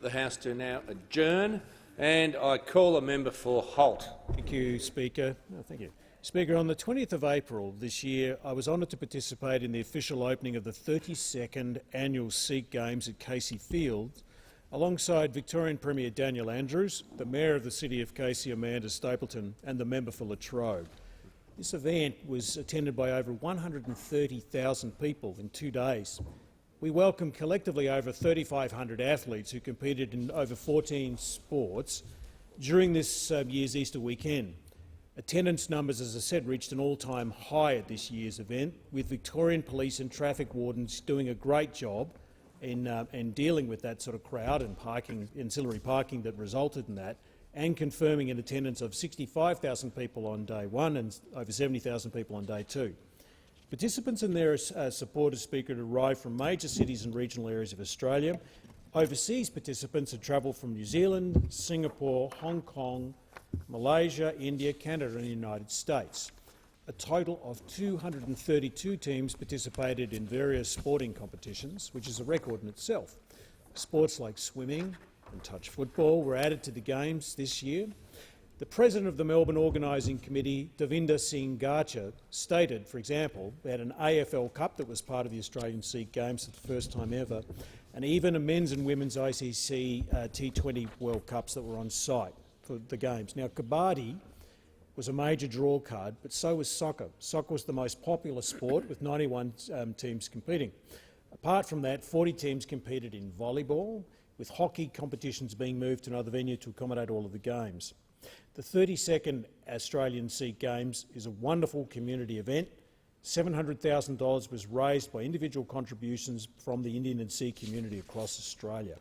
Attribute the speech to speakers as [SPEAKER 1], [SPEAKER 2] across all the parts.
[SPEAKER 1] The House to now adjourn, and I call a member for Holt.
[SPEAKER 2] Thank you, Speaker. Thank you. Speaker, on the 20th of April this year, I was honoured to participate in the official opening of the 32nd Annual Sikh Games at Casey Fields, alongside Victorian Premier Daniel Andrews, the Mayor of the City of Casey, Amanda Stapleton, and the member for Latrobe. This event was attended by over 130,000 people in 2 days. We welcomed collectively over 3,500 athletes who competed in over 14 sports during this year's Easter weekend. Attendance numbers, as I said, reached an all-time high at this year's event, with Victorian police and traffic wardens doing a great job in dealing with that sort of crowd and ancillary parking that resulted in that, and confirming an attendance of 65,000 people on day one and over 70,000 people on day two. Participants and their supporters, Speaker, had arrived from major cities and regional areas of Australia. Overseas participants had travelled from New Zealand, Singapore, Hong Kong, Malaysia, India, Canada and the United States. A total of 232 teams participated in various sporting competitions, which is a record in itself. Sports like swimming and touch football were added to the Games this year. The President of the Melbourne Organising Committee, Davinder Singh Garcha, stated, for example, we had an AFL Cup that was part of the Australian Sikh Games for the first time ever, and even a men's and women's ICC T20 World Cups that were on site for the Games. Now, Kabaddi was a major draw card, but so was soccer. Soccer was the most popular sport, with 91 teams competing. Apart from that, 40 teams competed in volleyball, with hockey competitions being moved to another venue to accommodate all of the games. The 32nd Australian Sikh Games is a wonderful community event. $700,000 was raised by individual contributions from the Indian and Sikh community across Australia.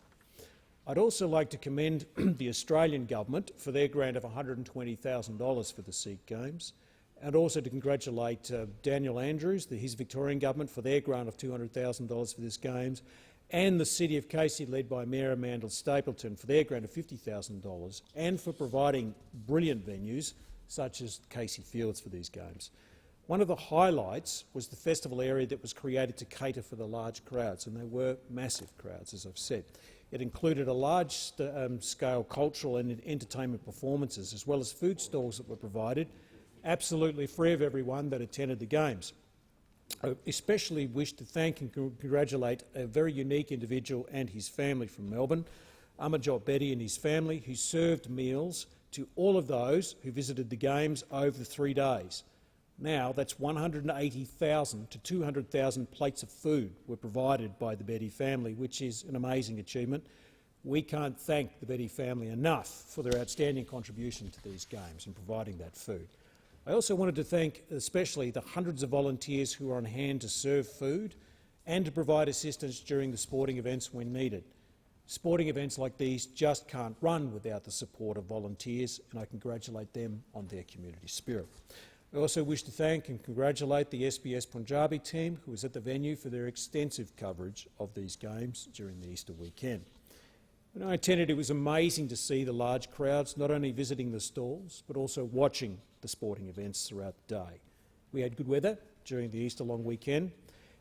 [SPEAKER 2] I'd also like to commend the Australian government for their grant of $120,000 for the Sikh Games, and also to congratulate Daniel Andrews, his Victorian government, for their grant of $200,000 for this Games, and the City of Casey, led by Mayor Amanda Stapleton, for their grant of $50,000, and for providing brilliant venues such as Casey Fields for these Games. One of the highlights was the festival area that was created to cater for the large crowds, and they were massive crowds, as I've said. It included a large-scale cultural and entertainment performances, as well as food stalls that were provided, absolutely free of everyone that attended the Games. I especially wish to thank and congratulate a very unique individual and his family from Melbourne, Amarjot Betty and his family, who served meals to all of those who visited the Games over the 3 days. Now, that's 180,000 to 200,000 plates of food were provided by the Betty family, which is an amazing achievement. We can't thank the Betty family enough for their outstanding contribution to these Games and providing that food. I also wanted to thank especially the hundreds of volunteers who are on hand to serve food and to provide assistance during the sporting events when needed. Sporting events like these just can't run without the support of volunteers, and I congratulate them on their community spirit. I also wish to thank and congratulate the SBS Punjabi team, who was at the venue for their extensive coverage of these Games during the Easter weekend. When I attended, it was amazing to see the large crowds not only visiting the stalls but also watching the sporting events throughout the day. We had good weather during the Easter long weekend,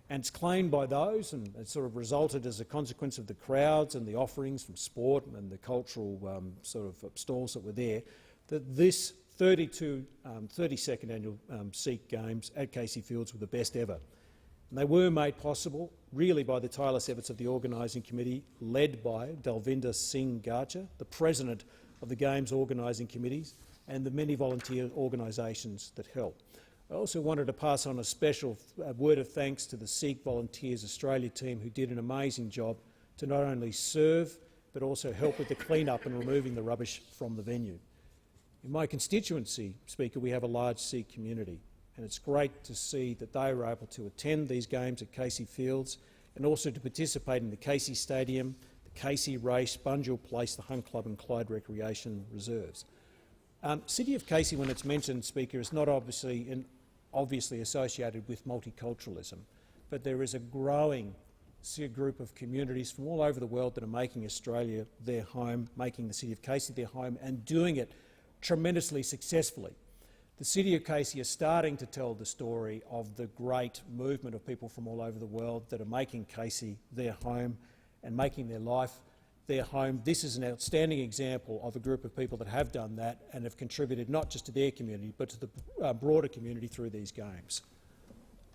[SPEAKER 2] and it's claimed by those, and it sort of resulted as a consequence of the crowds and the offerings from sport and the cultural stalls that were there, that this 32nd Annual Sikh Games at Casey Fields were the best ever. And they were made possible really by the tireless efforts of the Organising Committee, led by Dalvinder Singh Garcha, the President of the Games Organising Committees, and the many volunteer organisations that help. I also wanted to pass on a special word of thanks to the Sikh Volunteers Australia team, who did an amazing job to not only serve but also help with the clean-up and removing the rubbish from the venue. In my constituency, Speaker, we have a large Sikh community, and it's great to see that they were able to attend these Games at Casey Fields and also to participate in the Casey Stadium, the Casey Race, Bunjil Place, the Hunt Club and Clyde Recreation Reserves. City of Casey, when it's mentioned, Speaker, is not obviously associated with multiculturalism, but there is a growing group of communities from all over the world that are making Australia their home, making the City of Casey their home, and doing it tremendously successfully. The City of Casey is starting to tell the story of the great movement of people from all over the world that are making Casey their home and making their life their home. This is an outstanding example of a group of people that have done that and have contributed not just to their community but to the broader community through these games.